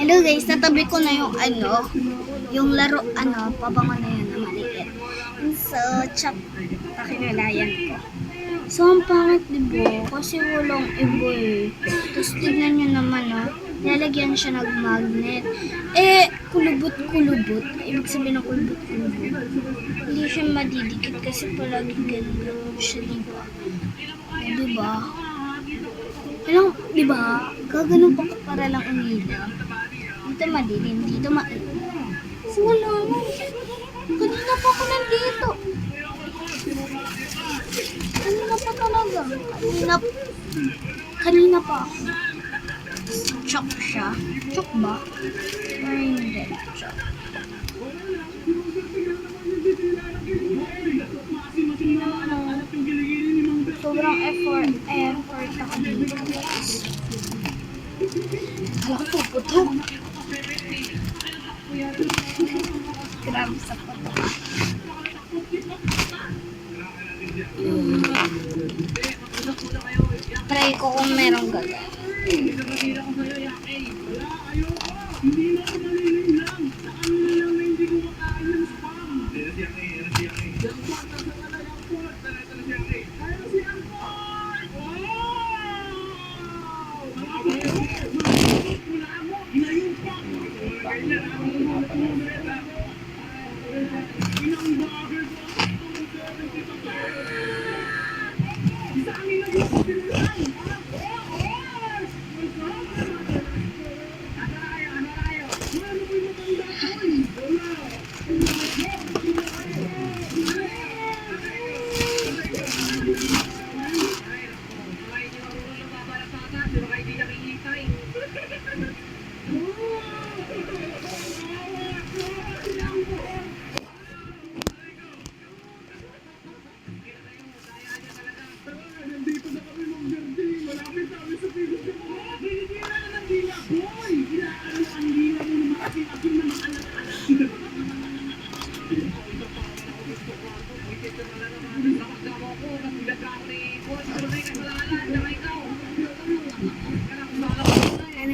Hello guys, natabi ko na yung yung laro, pabango na yun na maliit. So, chop, pakinalayan ko. So, ang pangit diba? Kasi walang iba eh. Tapos tignan nyo naman lalagyan siya ng magnet. Kulubot-kulubot. Ibig sabihin ng kulubot-kulubot. Hindi siya madidikit kasi palagi ganun siya, diba? Diba? Alam, diba? Gaganon pa para lang umila. Dito madilim, dito so, wala mo. Kanina pa ako nandito. Kanina pa talaga. Kanina pa ako. Chok siya. Chok ba? Or hindi? Chok. Sobrang effort ako dito, guys. Alam ko, putok. Grabe sa putok. Try ko kung merong gagawin.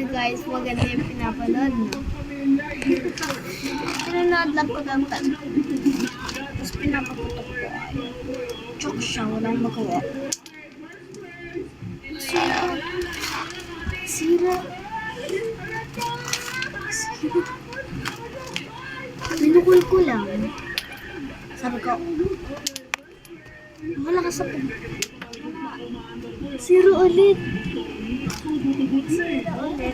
Guys, maganda yung pinapanood, no? Pinanood lang ko ng tanong. Tapos pinapaputok ko. Chok siya, walang magawa. Sira. Binukul ko lang. Sabi ko, malakas sa pag... Sira ulit. Sira ulit.